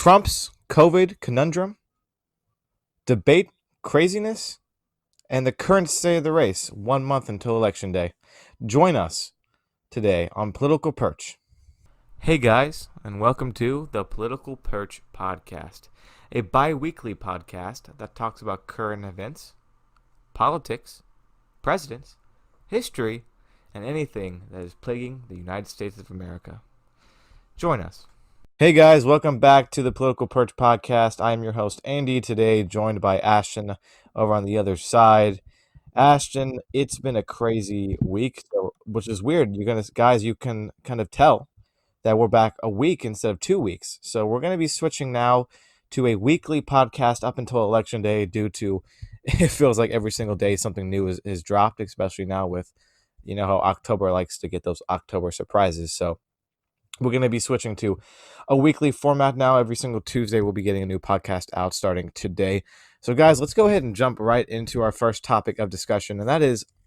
Trump's COVID conundrum, debate craziness, and the current state of the race 1 month until Election Day. Join us today on Political Perch. Hey guys, and welcome to the Political Perch Podcast, a bi-weekly podcast that talks about current events, politics, presidents, history, and anything that is plaguing the United States of America. Join us. Hey guys, welcome back to the Political Perch Podcast. I am your host, Andy, today joined by Ashton over on the other side. Ashton, it's been a crazy week, which is weird. Guys, you can kind of tell that we're back a week instead of 2 weeks. So we're going to be switching now to a weekly podcast up until Election Day due to it feels like every single day something new is dropped, especially now with, how October likes to get those October surprises. So we're going to be switching to a weekly format now. Every single Tuesday, we'll be getting a new podcast out starting today. So, guys, let's go ahead and jump right into our first topic of discussion, and that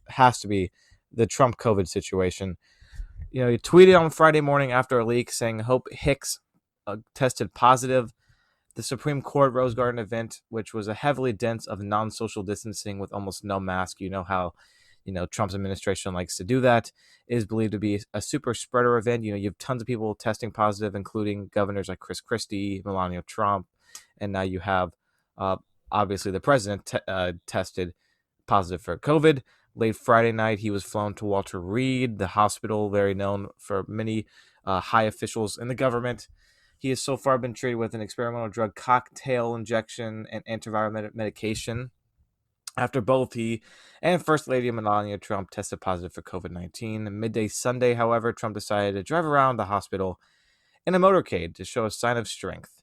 has to be the Trump COVID situation. He tweeted on Friday morning after a leak saying Hope Hicks tested positive. The Supreme Court Rose Garden event, which was a heavily dense of non-social distancing with almost no mask. You know how Trump's administration likes to do that, is believed to be a super spreader event. You have tons of people testing positive, including governors like Chris Christie, Melania Trump, and now you have obviously the president tested positive for COVID. Late Friday night, he was flown to Walter Reed, the hospital very known for many high officials in the government. He has so far been treated with an experimental drug cocktail injection and antiviral medication. After both, he and First Lady Melania Trump tested positive for COVID-19. Midday Sunday, however, Trump decided to drive around the hospital in a motorcade to show a sign of strength.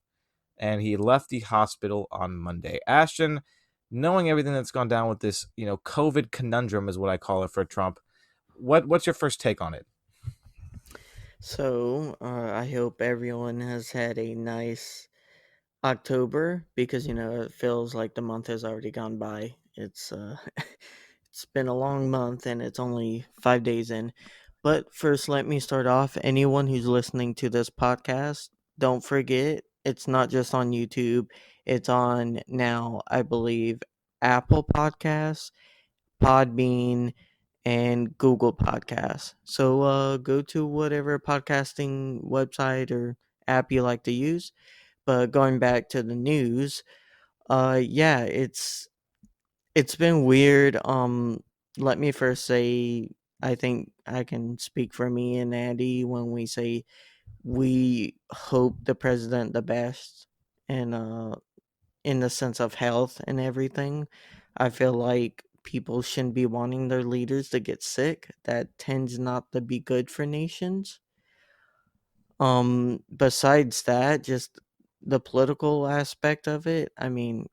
And he left the hospital on Monday. Ashton, knowing everything that's gone down with this, COVID conundrum is what I call it for Trump. What's your first take on it? So, I hope everyone has had a nice October because it feels like the month has already gone by. It's it's been a long month and it's only 5 days in. But first, let me start off. Anyone who's listening to this podcast, don't forget it's not just on YouTube. It's on now, I believe, Apple Podcasts, Podbean, and Google Podcasts. So go to whatever podcasting website or app you like to use. But going back to the news, yeah, it's been weird. Let me first say I think I can speak for me and Andy when we say we hope the president the best and in the sense of health and everything. I feel like people shouldn't be wanting their leaders to get sick. That tends not to be good for nations. Besides that, just the political aspect of it. I mean,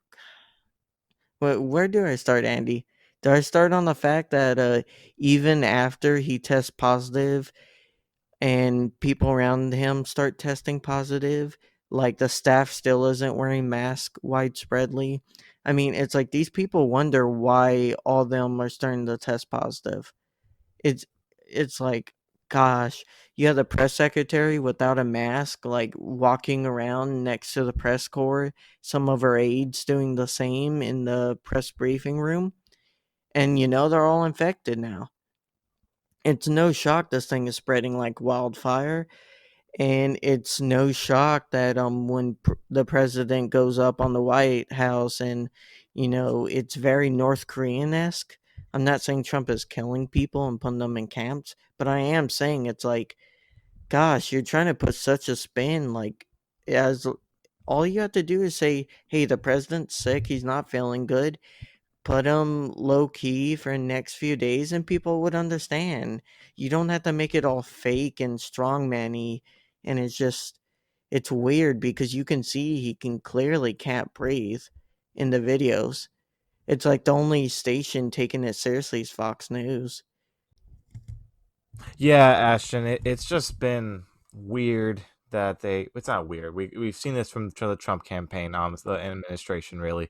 where do I start, Andy? Do I start on the fact that even after he tests positive and people around him start testing positive, like the staff still isn't wearing masks widespreadly? I mean, it's like these people wonder why all of them are starting to test positive. It's it's like, gosh, you have the press secretary without a mask, like walking around next to the press corps. Some of her aides doing the same in the press briefing room, and they're all infected now. It's no shock this thing is spreading like wildfire, and it's no shock that when the president goes up on the White House and it's very North Korean esque. I'm not saying Trump is killing people and putting them in camps, but I am saying it's like, gosh, you're trying to put such a spin. Like, as all you have to do is say, hey, the president's sick, he's not feeling good, put him low key for the next few days, and people would understand. You don't have to make it all fake and strongman-y, and it's weird because you can see he can clearly can't breathe in the videos. It's like the only station taking it seriously is Fox News. Yeah, Ashton, it's just been weird that it's not weird. We've seen this from the Trump campaign, the administration really.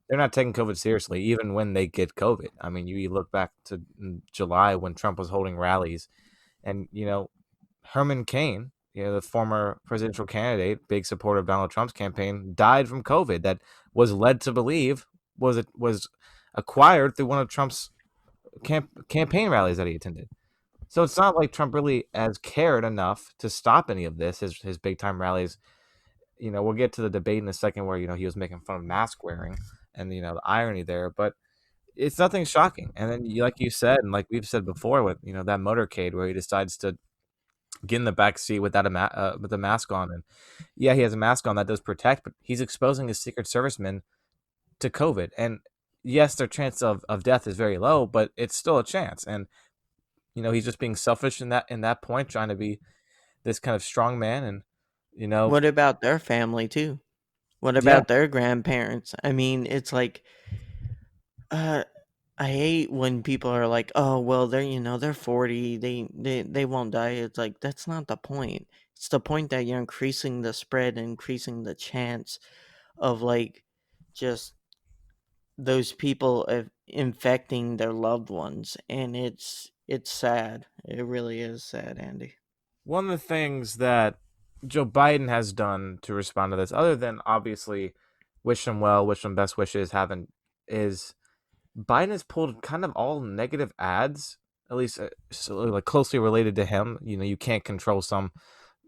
They're not taking COVID seriously, even when they get COVID. I mean, you look back to July when Trump was holding rallies, and Herman Cain, the former presidential candidate, big supporter of Donald Trump's campaign, died from COVID. That was led to believe was acquired through one of Trump's campaign rallies that he attended. So it's not like Trump really has cared enough to stop any of this. His big time rallies. We'll get to the debate in a second where he was making fun of mask wearing and the irony there, but it's nothing shocking. And then, like you said, and like we've said before, with that motorcade where he decides to get in the back seat without with a mask on, and yeah, he has a mask on that does protect, but he's exposing his Secret Servicemen to COVID, and yes, their chance of death is very low, but it's still a chance, and he's just being selfish in that point, trying to be this kind of strong man, and What about their family too? What yeah, about their grandparents? I mean, it's like, uh, I hate when people are like, "Oh, well, they're 40, they won't die." It's like that's not the point. It's the point that you're increasing the spread, increasing the chance of like just those people of infecting their loved ones, and it's sad. It really is sad, Andy. one of the things that Joe Biden has done to respond to this, other than obviously wish him well, wish him best wishes, haven't is Biden has pulled kind of all negative ads, at least so, like closely related to him. You can't control some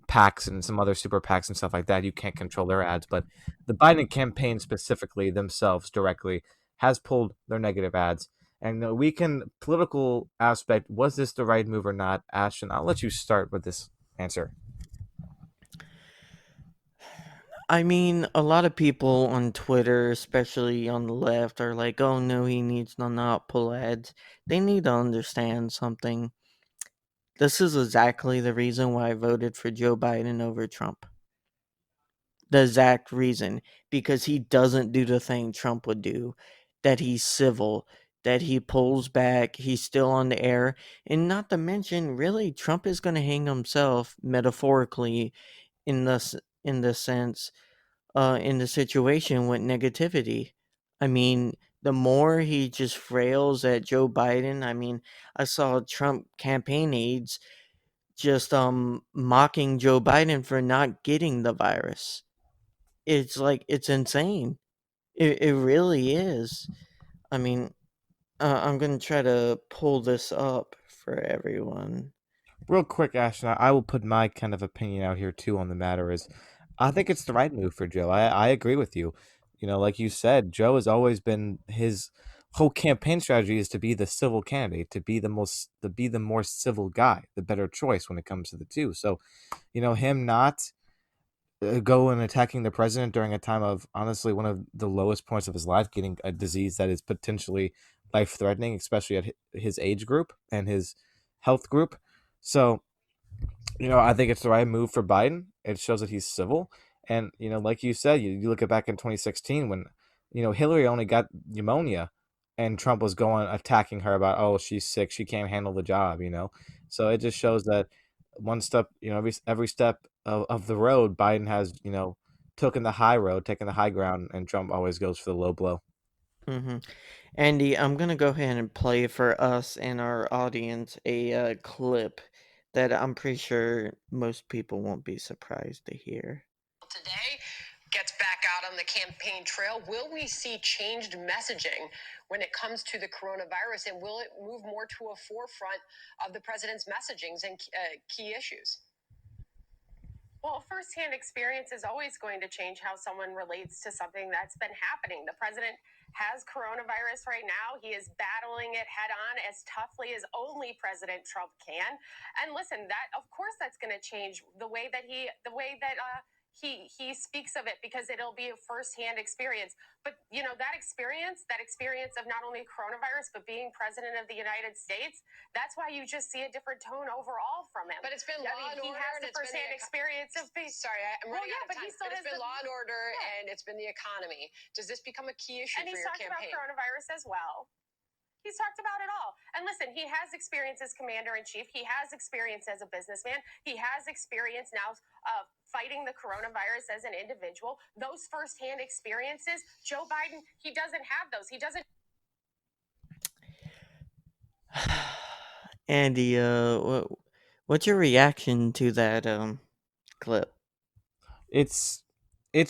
PACs and some other super PACs and stuff like that. You can't control their ads, but the Biden campaign specifically themselves directly has pulled their negative ads. And we can political aspect. Was this the right move or not, Ashton? I'll let you start with this answer. I mean, a lot of people on Twitter, especially on the left, are like, "Oh no, he needs to not pull ads." They need to understand something. This is exactly the reason why I voted for Joe Biden over Trump. The exact reason. Because he doesn't do the thing Trump would do, that he's civil, that he pulls back, he's still on the air. And not to mention, really, Trump is going to hang himself metaphorically in in the sense, in the situation with negativity. I mean, the more he just rails at Joe Biden, I mean, I saw Trump campaign aides just mocking Joe Biden for not getting the virus. It's like it's insane. It really is. I mean, I'm gonna try to pull this up for everyone. Real quick, Ashton, I will put my kind of opinion out here too on the matter. Is I think it's the right move for Joe. I agree with you. Like you said, Joe has always been his whole campaign strategy is to be the civil candidate, to be the more civil guy, the better choice when it comes to the two. So, him not go and attacking the president during a time of honestly one of the lowest points of his life, getting a disease that is potentially life threatening, especially at his age group and his health group. So, I think it's the right move for Biden. It shows that he's civil. And, like you said, you look at back in 2016 when, Hillary only got pneumonia and Trump was going attacking her about, oh, she's sick. She can't handle the job. So it just shows that one step, every step of the road, Biden has, taken the high road, taken the high ground, and Trump always goes for the low blow. hmm Andy, I'm gonna go ahead and play for us and our audience a clip that I'm pretty sure most people won't be surprised to hear. Today gets back out on the campaign trail. Will we see changed messaging when it comes to the coronavirus, and will it move more to a forefront of the president's messagings and key issues? Well, firsthand experience is always going to change how someone relates to something that's been happening. The president has coronavirus right now. He is battling it head on as toughly as only President Trump can. And listen, that of course that's going to change the way that he speaks of it, because it'll be a firsthand experience. But that experience of not only coronavirus but being president of the United States, that's why you just see a different tone overall from him. But it's been law and order. He has the firsthand experience of being. Sorry, I'm running out of time. But it's been law and order, Yeah. and it's been the economy. Does this become a key issue And for he's your talked campaign? about coronavirus as well. He's talked about it all. And listen, he has experience as commander in chief. He has experience as a businessman. He has experience now fighting the coronavirus as an individual. Those firsthand experiences, Joe Biden, he doesn't have those. He doesn't. Andy, what's your reaction to that clip. It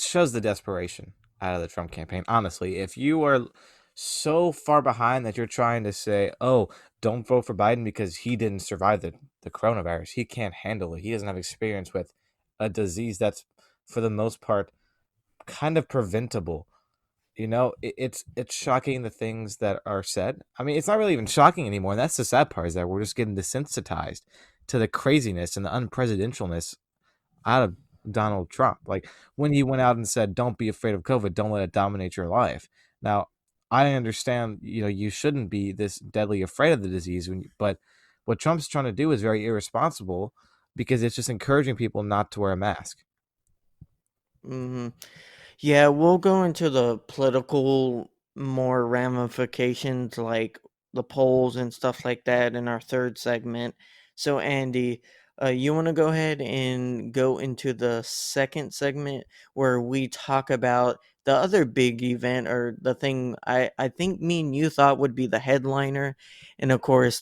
shows the desperation out of the Trump campaign. Honestly, if you are so far behind that you're trying to say, "Oh, don't vote for Biden because he didn't survive the coronavirus. He can't handle it. He doesn't have experience with a disease that's for the most part kind of preventable." It's shocking the things that are said. I mean, it's not really even shocking anymore. And that's the sad part, is that we're just getting desensitized to the craziness and the unpresidentialness out of Donald Trump. Like when he went out and said, "Don't be afraid of COVID. Don't let it dominate your life." Now, I understand, you shouldn't be this deadly afraid of the disease, but what Trump's trying to do is very irresponsible because it's just encouraging people not to wear a mask. Hmm. Yeah, we'll go into the political more ramifications like the polls and stuff like that in our third segment. So, Andy, you want to go ahead and go into the second segment where we talk about the other big event, or the thing I think me and you thought would be the headliner. And of course,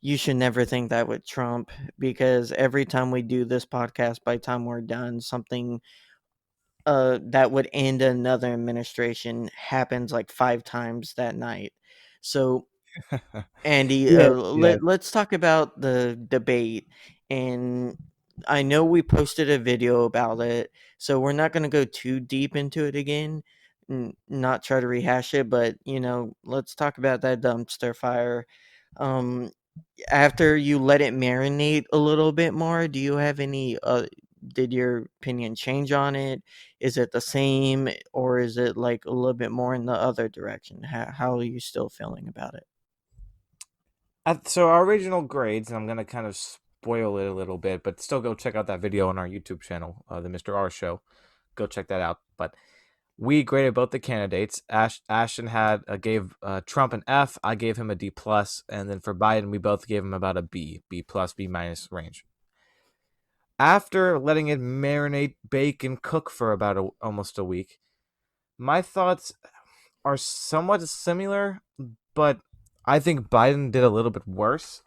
you should never think that with Trump, because every time we do this podcast, by the time we're done, something that would end another administration happens like 5 times that night. So, Andy, Yeah, yeah. let's talk about the debate. And I know we posted a video about it, so we're not going to go too deep into it again, not try to rehash it, but let's talk about that dumpster fire. Um, After you let it marinate a little bit more, do you have any did your opinion change on it? Is it the same, or is it like a little bit more in the other direction? How are you still feeling about it? So our original grades, and I'm gonna kind of spoil it a little bit, but still go check out that video on our YouTube channel, the Mr. R Show. Go check that out. But we graded both the candidates. Ashton gave Trump an F. I gave him a D plus, and then for Biden, we both gave him about a B plus, B minus range. After letting it marinate, bake, and cook for about almost a week, my thoughts are somewhat similar, but I think Biden did a little bit worse.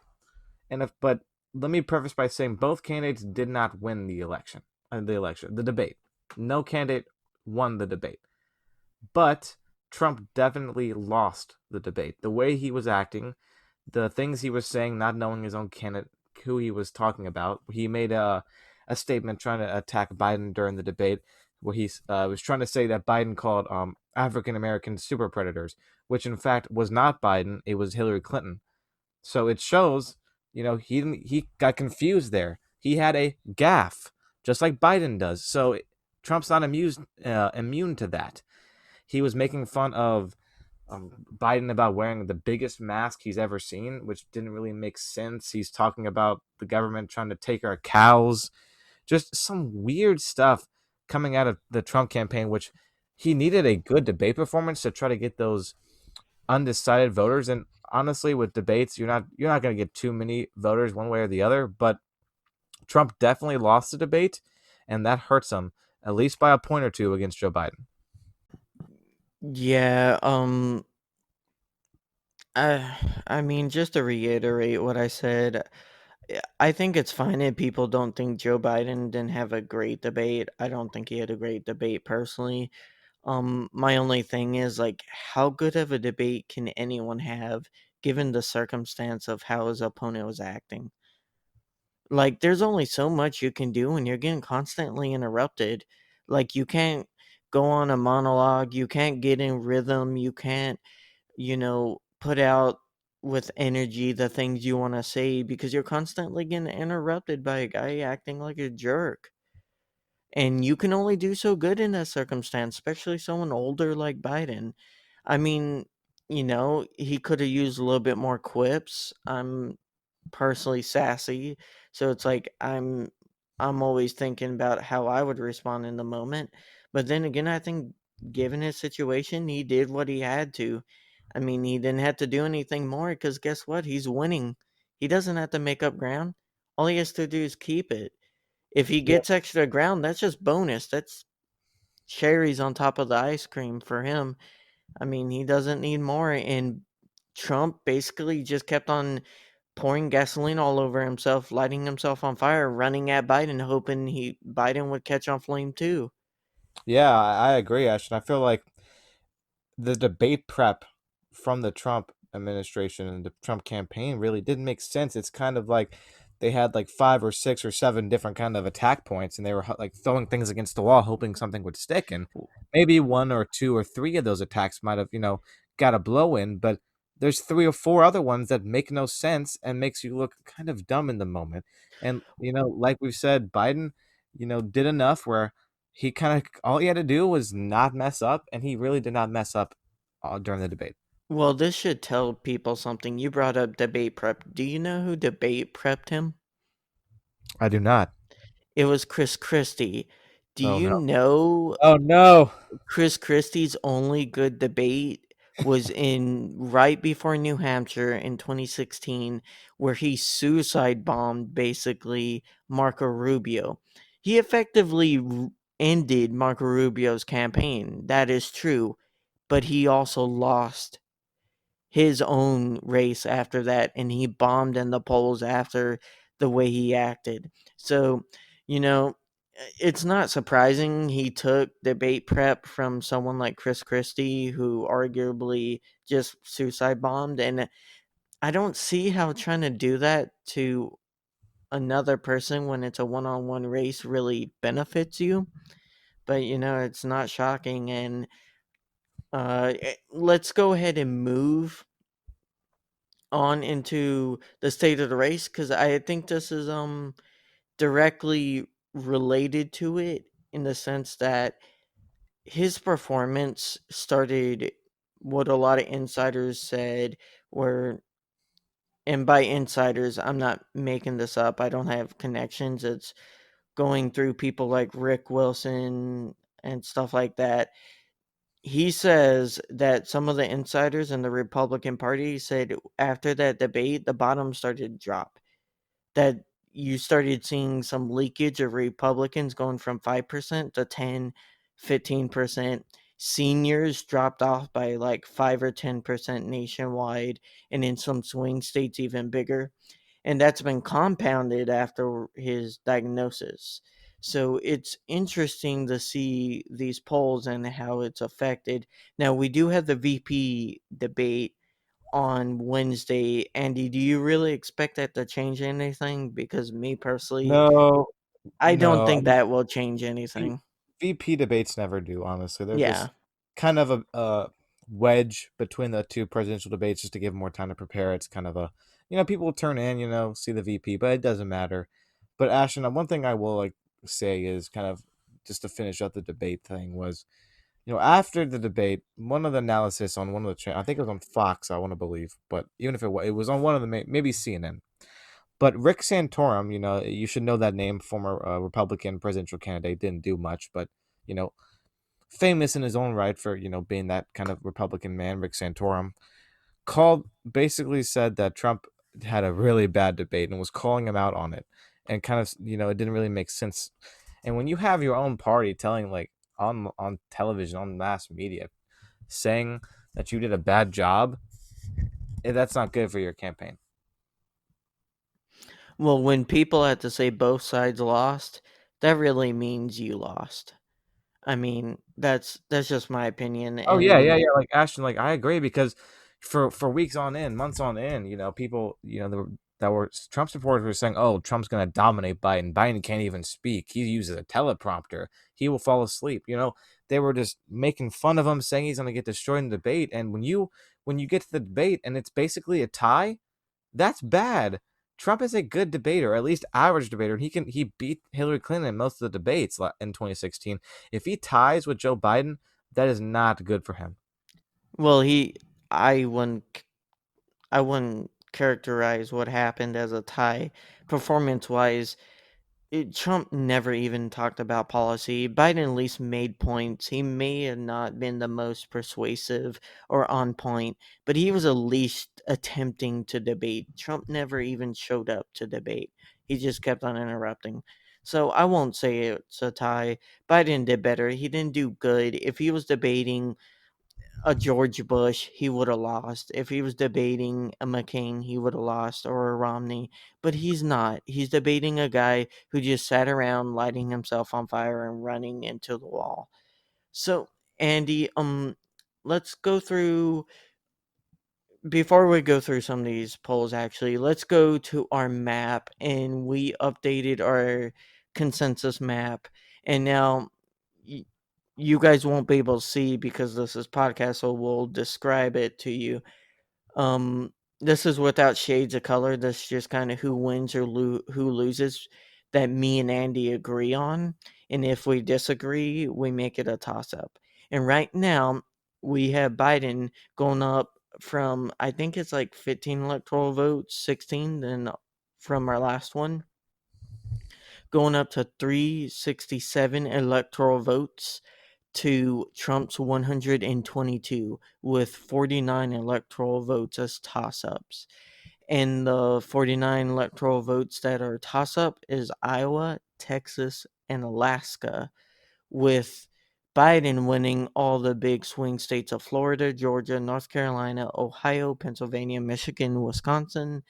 But let me preface by saying both candidates did not win the debate. No candidate won the debate. But Trump definitely lost the debate. The way he was acting, the things he was saying, not knowing his own candidate, who he was talking about. He made a statement trying to attack Biden during the debate, where he was trying to say that Biden called African American super predators, which in fact was not Biden. It was Hillary Clinton. So it shows, he got confused there. He had a gaffe, just like Biden does. So Trump's not immune to that. He was making fun of Biden about wearing the biggest mask he's ever seen, which didn't really make sense. He's talking about the government trying to take our cows. Just some weird stuff coming out of the Trump campaign, which he needed a good debate performance to try to get those undecided voters. And honestly, with debates, you're not going to get too many voters one way or the other. But Trump definitely lost the debate, and that hurts him at least by a point or two against Joe Biden. Yeah, I mean, just to reiterate what I said, I think it's fine if people don't think Joe Biden didn't have a great debate. I don't think he had a great debate personally. My only thing is, like, how good of a debate can anyone have given the circumstance of how his opponent was acting? Like, there's only so much you can do when you're getting constantly interrupted. Like, you can't go on a monologue, you can't get in rhythm, you can't, put out with energy the things you want to say, because you're constantly getting interrupted by a guy acting like a jerk. And you can only do so good in that circumstance, especially someone older like Biden. I mean, he could have used a little bit more quips. I'm personally sassy, so it's like I'm always thinking about how I would respond in the moment. But then again, I think given his situation, he did what he had to. I mean, he didn't have to do anything more, because guess what? He's winning. He doesn't have to make up ground. All he has to do is keep it. If he Yeah. gets extra ground, that's just bonus. That's cherries on top of the ice cream for him. I mean, he doesn't need more. And Trump basically just kept on pouring gasoline all over himself, lighting himself on fire, running at Biden, hoping Biden would catch on flame too. Yeah, I agree, Ashton. I feel like the debate prep from the Trump administration and the Trump campaign really didn't make sense. It's kind of like they had like 5 or 6 or 7 different kind of attack points, and they were like throwing things against the wall, hoping something would stick. And maybe 1 or 2 or 3 of those attacks might have, got a blow in, but there's 3 or 4 other ones that make no sense and makes you look kind of dumb in the moment. And like we've said, Biden, did enough where he kind of all he had to do was not mess up, and he really did not mess up during the debate. Well, this should tell people something. You brought up debate prep. Do you know who debate prepped him? I do not. It was Chris Christie. Do Oh you no. know Oh no. Chris Christie's only good debate was in right before New Hampshire in 2016, where he suicide bombed basically Marco Rubio. He effectively ended Marco Rubio's campaign. That is true, but he also lost his own race after that, and he bombed in the polls after the way he acted. So, you know, it's not surprising he took debate prep from someone like Chris Christie, who arguably just suicide bombed. And I don't see how trying to do that to another person when it's a one-on-one race really benefits you. But, it's not shocking. And let's go ahead and move on into the state of the race, because I think this is directly related to it, in the sense that his performance started what a lot of insiders said were, and by insiders, I'm not making this up, I don't have connections, it's going through people like Rick Wilson and stuff like that. He says that some of the insiders in the Republican Party said after that debate, the bottom started to drop. That you started seeing some leakage of Republicans going from 5% to 10, 15%. Seniors dropped off by like 5 or 10% nationwide, and in some swing states, even bigger. And that's been compounded after his diagnosis. So it's interesting to see these polls and how it's affected. Now, we do have the VP debate on Wednesday. Andy, do you really expect that to change anything? Because me personally, No. I don't No. think that will change anything. VP debates never do, honestly. They're Yeah. just kind of a wedge between the 2 presidential debates just to give more time to prepare. It's kind of a, people will turn in, see the VP, but it doesn't matter. But Ashton, one thing I will say is kind of just to finish up the debate thing was, after the debate, one of the analysis on one of the I think it was on Fox, I want to believe, but even if it was on one of the maybe CNN. But Rick Santorum, you should know that name, former Republican presidential candidate, didn't do much, but you know, famous in his own right for being that kind of Republican man. Rick Santorum basically said that Trump had a really bad debate and was calling him out on it, and kind of it didn't really make sense. And when you have your own party telling on television, on mass media, saying that you did a bad job, that's not good for your campaign. Well, when people have to say both sides lost, that really means you lost. I mean, that's just my opinion. Oh yeah, And yeah, yeah. Like Ashton, I agree because for weeks on end, months on end, people, that were Trump supporters were saying, "Oh, Trump's going to dominate Biden. Biden can't even speak. He uses a teleprompter. He will fall asleep." They were just making fun of him, saying he's going to get destroyed in the debate. And when you get to the debate and it's basically a tie, that's bad. Trump is a good debater, or at least average debater. He beat Hillary Clinton in most of the debates in 2016. If he ties with Joe Biden, that is not good for him. well, I wouldn't characterize what happened as a tie performance-wise. Trump never even talked about policy. Biden at least made points. He may have not been the most persuasive or on point, but he was at least attempting to debate. Trump never even showed up to debate. He just kept on interrupting. So I won't say it's a tie. Biden did better. He didn't do good. If he was debating a George Bush, he would have lost. If he was debating a McCain, he would have lost, or a Romney. But he's not. He's debating a guy who just sat around lighting himself on fire and running into the wall. So, Andy, let's go through. Before we go through some of these polls, actually, let's go to our map, and we updated our consensus map, and now you guys won't be able to see because this is podcast, so we'll describe it to you. This is without shades of color. This is just kind of who wins or who loses that me and Andy agree on, and if we disagree, we make it a toss up. And right now, we have Biden going up from, I think it's like 15 electoral votes, 16, then from our last one, going up to 367 electoral votes to Trump's 122, with 49 electoral votes as toss-ups. And the 49 electoral votes that are toss-up is Iowa, Texas, and Alaska, with Biden winning all the big swing states of Florida, Georgia, North Carolina, Ohio, Pennsylvania, Michigan, Wisconsin,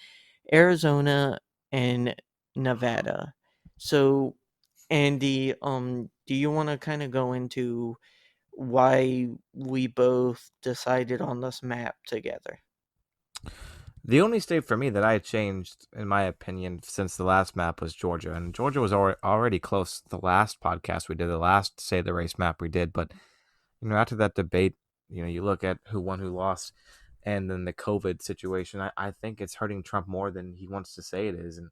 Arizona, and Nevada. So, Andy, do you want to kind of go into why we both decided on this map together? The only state for me that I changed, in my opinion, since the last map was Georgia. And Georgia was already close. The last podcast we did, the last Say the Race map we did. But, after that debate, you look at who won, who lost, and then the COVID situation, I think it's hurting Trump more than he wants to say it is. And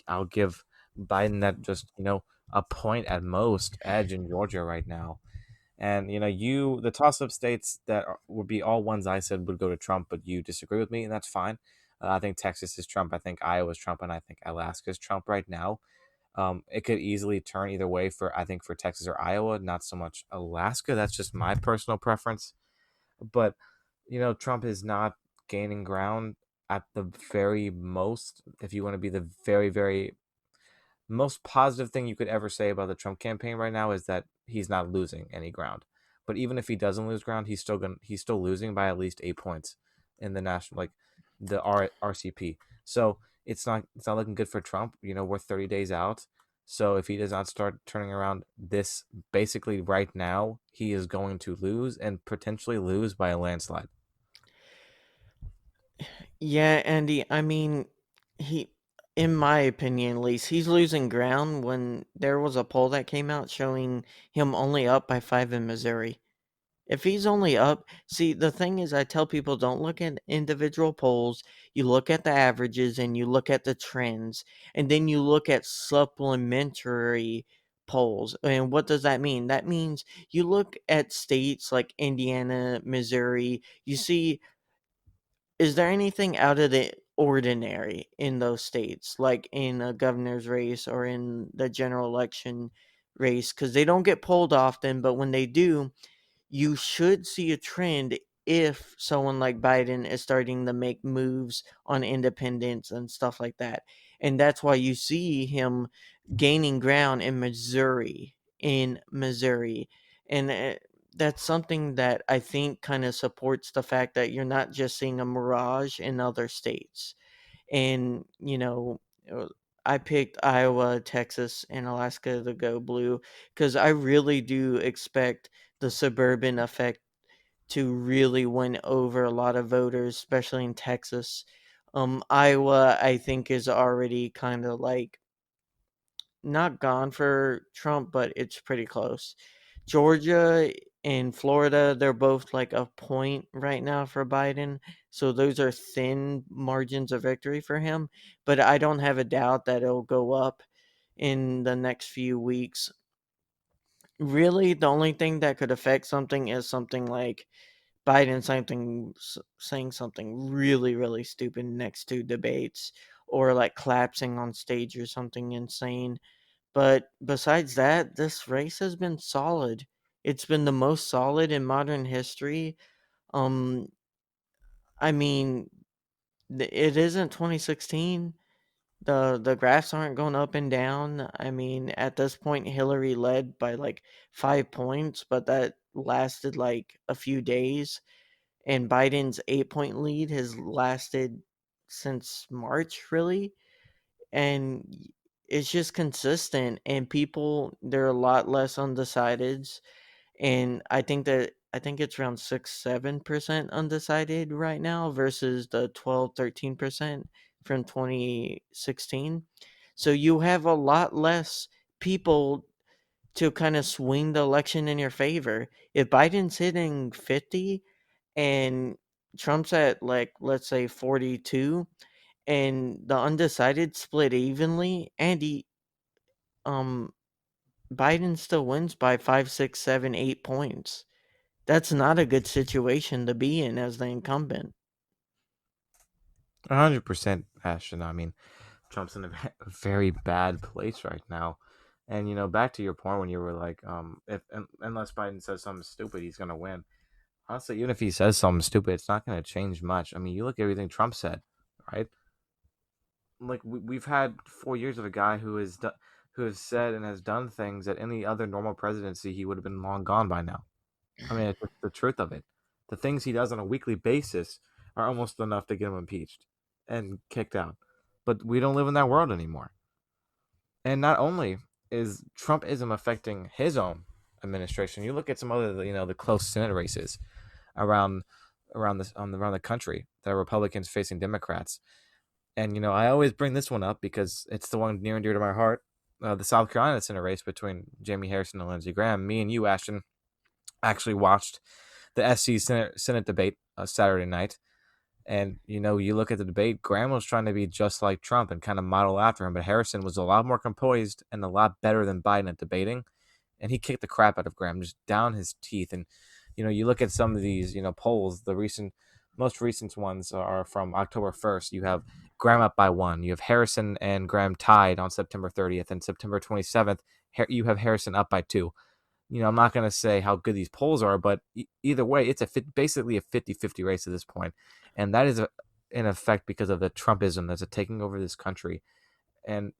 I'll give Biden that just, a point at most edge in Georgia right now. And the toss-up states that would be all ones I said would go to Trump, but you disagree with me, and that's fine. I think Texas is Trump. I think Iowa's Trump, and I think Alaska is Trump right now. It could easily turn either way for Texas or Iowa, not so much Alaska. That's just my personal preference. But Trump is not gaining ground at the very most. If you want to be the very, very most positive thing you could ever say about the Trump campaign right now is that he's not losing any ground. But even if he doesn't lose ground, he's still losing by at least 8 points in the national, like the RCP. So it's not looking good for Trump. We're 30 days out. So if he does not start turning around this basically right now, he is going to lose and potentially lose by a landslide. Yeah, Andy, I mean, in my opinion at least, he's losing ground when there was a poll that came out showing him only up by 5 in Missouri. If he's only up, see, the thing is, I tell people don't look at individual polls. You look at the averages and you look at the trends, and then you look at supplementary polls. And what does that mean? That means you look at states like Indiana, Missouri, you see, is there anything out of the ordinary in those states, like in a governor's race or in the general election race? Because they don't get polled often, but when they do, you should see a trend if someone like Biden is starting to make moves on independence and stuff like that. And that's why you see him gaining ground in Missouri. And that's something that I think kind of supports the fact that you're not just seeing a mirage in other states. And, I picked Iowa, Texas, and Alaska to go blue because I really do expect the suburban effect to really win over a lot of voters, especially in Texas. Iowa, I think, is already kind of like not gone for Trump, but it's pretty close. Georgia and Florida, they're both like a point right now for Biden. So those are thin margins of victory for him. But I don't have a doubt that it'll go up in the next few weeks. Really, the only thing that could affect something is something like Biden saying something really, really stupid next to debates, or like collapsing on stage or something insane. But besides that, this race has been solid. It's been the most solid in modern history. Um, I mean, it isn't 2016. The graphs aren't going up and down. I mean, at this point, Hillary led by like 5 points, but that lasted like a few days, and Biden's 8-point lead has lasted since March, really. And it's just consistent, and people, there are a lot less undecideds, and I think it's around 6-7% undecided right now versus the 12-13% from 2016. So you have a lot less people to kind of swing the election in your favor. If Biden's hitting 50 and Trump's at, like, let's say 42, and the undecided split evenly, um Biden still wins by 5, 6, 7, 8 points. That's not a good situation to be in as the incumbent. 100%, Ashton. I mean, Trump's in a very bad place right now. And back to your point when you were like, if unless Biden says something stupid, he's gonna win. Honestly, even if he says something stupid, it's not gonna change much. I mean, you look at everything Trump said, right? Like we've had 4 years of a guy who has said and has done things that any other normal presidency he would have been long gone by now. I mean, it's just the truth of it. The things he does on a weekly basis are almost enough to get him impeached and kicked out. But we don't live in that world anymore. And not only is Trumpism affecting his own administration, you look at some other, the close Senate races around around the country that are Republicans facing Democrats. And I always bring this one up because it's the one near and dear to my heart. The South Carolina Senate race between Jamie Harrison and Lindsey Graham. Me and you, Ashton, actually watched the SC Senate debate Saturday night. And, you look at the debate, Graham was trying to be just like Trump and kind of model after him. But Harrison was a lot more composed and a lot better than Biden at debating. And he kicked the crap out of Graham, just down his teeth. And, you look at some of these, polls, most recent ones are from October 1st. You have Graham up by 1. You have Harrison and Graham tied on September 30th. And September 27th, you have Harrison up by 2. I'm not going to say how good these polls are, but either way, it's basically a 50-50 race at this point. And that is in effect because of the Trumpism that's taking over this country. And,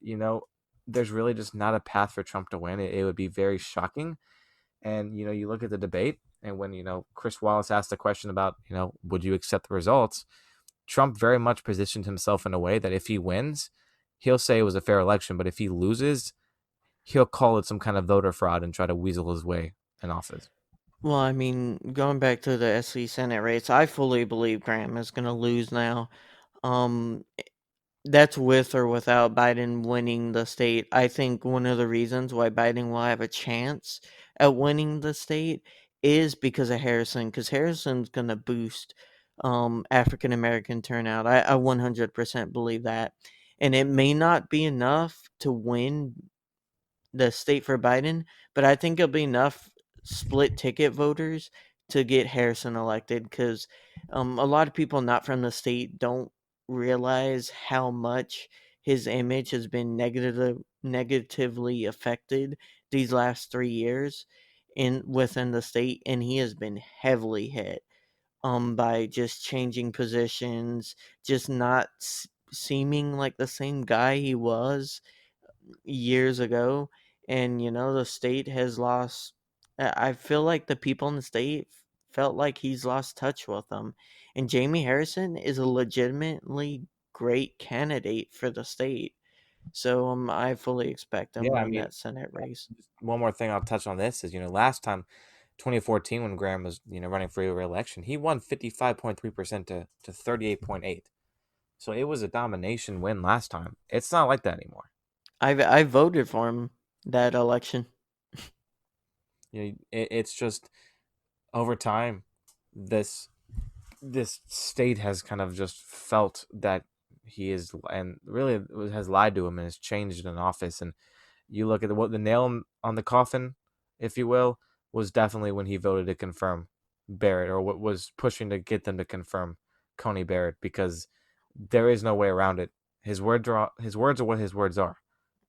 there's really just not a path for Trump to win. It would be very shocking. And, you look at the debate, and when, Chris Wallace asked the question about, would you accept the results? Trump very much positioned himself in a way that if he wins, he'll say it was a fair election. But if he loses, he'll call it some kind of voter fraud and try to weasel his way in office. Well, I mean, going back to the SC Senate race, I fully believe Graham is going to lose now. That's with or without Biden winning the state. I think one of the reasons why Biden will have a chance at winning the state is because of Harrison, because Harrison's going to boost African American turnout. I 100% believe that. And it may not be enough to win the state for Biden, but I think it'll be enough split ticket voters to get Harrison elected, because a lot of people not from the state don't realize how much his image has been negatively affected these last 3 years within the state, and he has been heavily hit by just changing positions, just not seeming like the same guy he was years ago. And the state has lost. I feel like the people in the state felt like he's lost touch with them, and Jamie Harrison is a legitimately great candidate for the state. So I fully expect him Yeah, to I win mean, that Senate race. one more thing I'll touch on this is, last time, 2014, when Graham was, running for re-election, he won 55.3% to 38.8. So it was a domination win last time. It's not like that anymore. I voted for him that election. It's just over time, this state has kind of just felt that he is, and really has lied to him and has changed in office. And you look at what the nail on the coffin, if you will, was definitely when he voted to confirm Barrett, or what was pushing to get them to confirm Coney Barrett, because there is no way around it. His words are what his words are,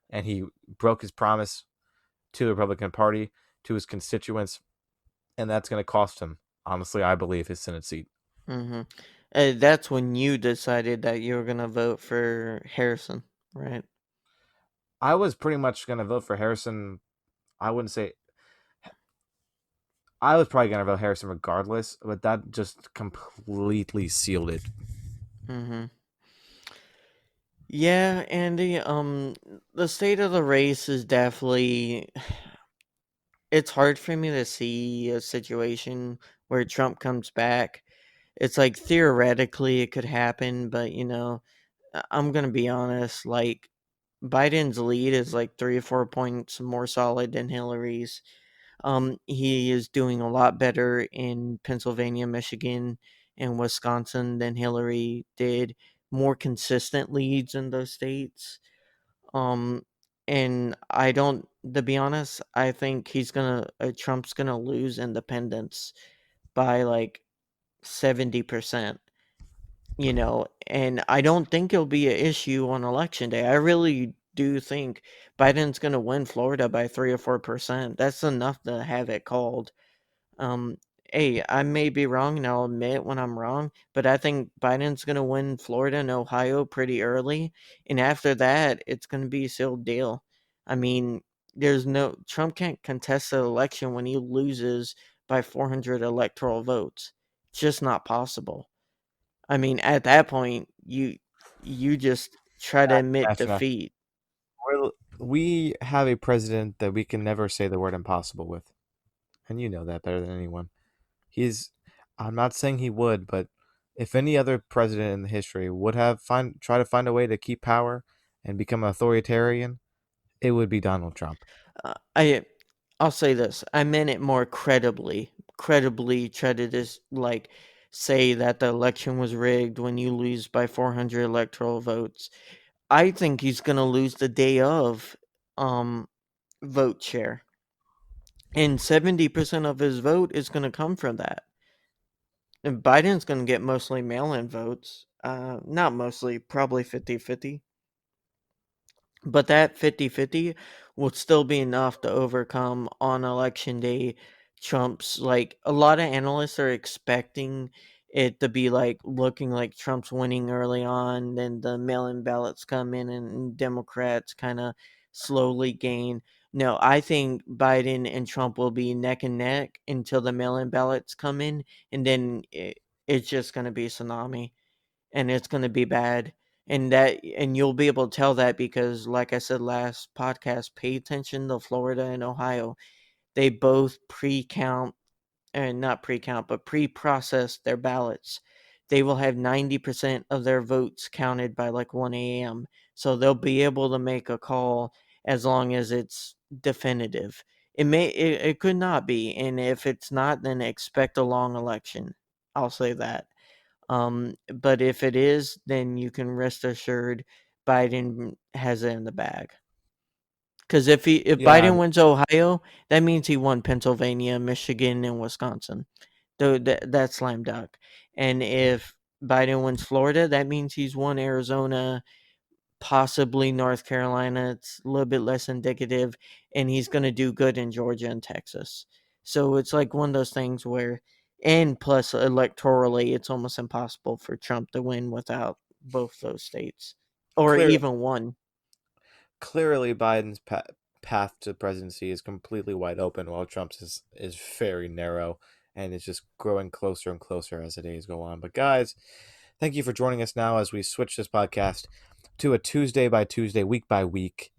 and he broke his promise to the Republican Party, to his constituents, and that's going to cost him, honestly, I believe, his Senate seat. Mm-hmm. That's when you decided that you were gonna vote for Harrison, right? I was pretty much going to vote for Harrison. I wouldn't say I was probably gonna vote Harrison regardless, but that just completely sealed it. Mm-hmm. Yeah, Andy. The state of the race is definitely. It's hard for me to see a situation where Trump comes back. It's like theoretically it could happen, but I'm gonna be honest. Like Biden's lead is like 3 or 4 points more solid than Hillary's. He is doing a lot better in Pennsylvania, Michigan, and Wisconsin than Hillary did. More consistent leads in those states. Um, and I don't, to be honest, I think Trump's gonna lose independence by like 70%. And I don't think it'll be an issue on election day. I really do think Biden's going to win Florida by 3 or 4%. That's enough to have it called. Um, hey, I may be wrong, and I'll admit when I'm wrong, but I think Biden's going to win Florida and Ohio pretty early, and after that, it's going to be a sealed deal. I mean, Trump can't contest the election when he loses by 400 electoral votes. It's just not possible. I mean, at that point, you just try to admit National. defeat. We have a president that we can never say the word impossible with, and you know that better than anyone. I'm not saying he would, but if any other president in the history would have try to find a way to keep power and become authoritarian, it would be Donald Trump. I'll say this. I meant it more credibly. Credibly try to just like say that the election was rigged when you lose by 400 electoral votes. I think he's going to lose the day of vote share. And 70% of his vote is going to come from that. And Biden's going to get mostly mail-in votes. Not mostly, probably 50-50. But that 50-50 will still be enough to overcome on election day Trump's, like, a lot of analysts are expecting it to be like looking like Trump's winning early on, then the mail-in ballots come in and Democrats kind of slowly gain. No, I think Biden and Trump will be neck and neck until the mail-in ballots come in, and then it's just going to be a tsunami, and it's going to be bad. And you'll be able to tell that because, like I said last podcast, pay attention to Florida and Ohio. They both pre-count, and not pre-count, but pre-process their ballots. They will have 90% of their votes counted by like 1 a.m. So they'll be able to make a call as long as it's definitive. It could not be, and if it's not, then expect a long election. I'll say that. But if it is, then you can rest assured Biden has it in the bag. Because if Yeah, Biden wins Ohio, that means he won Pennsylvania, Michigan, and Wisconsin. Though that's slam dunk. And if Biden wins Florida, that means he's won Arizona, possibly North Carolina. It's a little bit less indicative, and he's going to do good in Georgia and Texas. So it's like one of those things where, and plus electorally, it's almost impossible for Trump to win without both those states or clear, even one. clearly Biden's path to presidency is completely wide open, while Trump's is very narrow, and it's just growing closer and closer as the days go on. But guys, thank you for joining us now as we switch this podcast to a Tuesday by Tuesday, week by week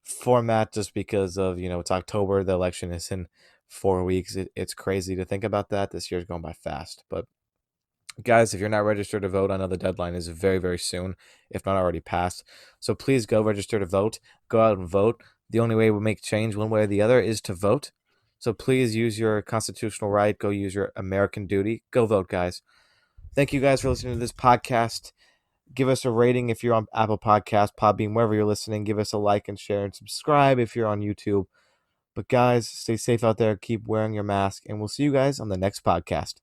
format, just because of, it's October, the election is in 4 weeks. It's crazy to think about that. This year's going by fast. But guys, if you're not registered to vote, I know the deadline is very, very soon, if not already passed. So please go register to vote. Go out and vote. The only way we make change one way or the other is to vote. So please use your constitutional right. Go use your American duty. Go vote, guys. Thank you guys for listening to this podcast. Give us a rating if you're on Apple Podcasts, Podbean, wherever you're listening. Give us a like and share and subscribe if you're on YouTube. But guys, stay safe out there. Keep wearing your mask, and we'll see you guys on the next podcast.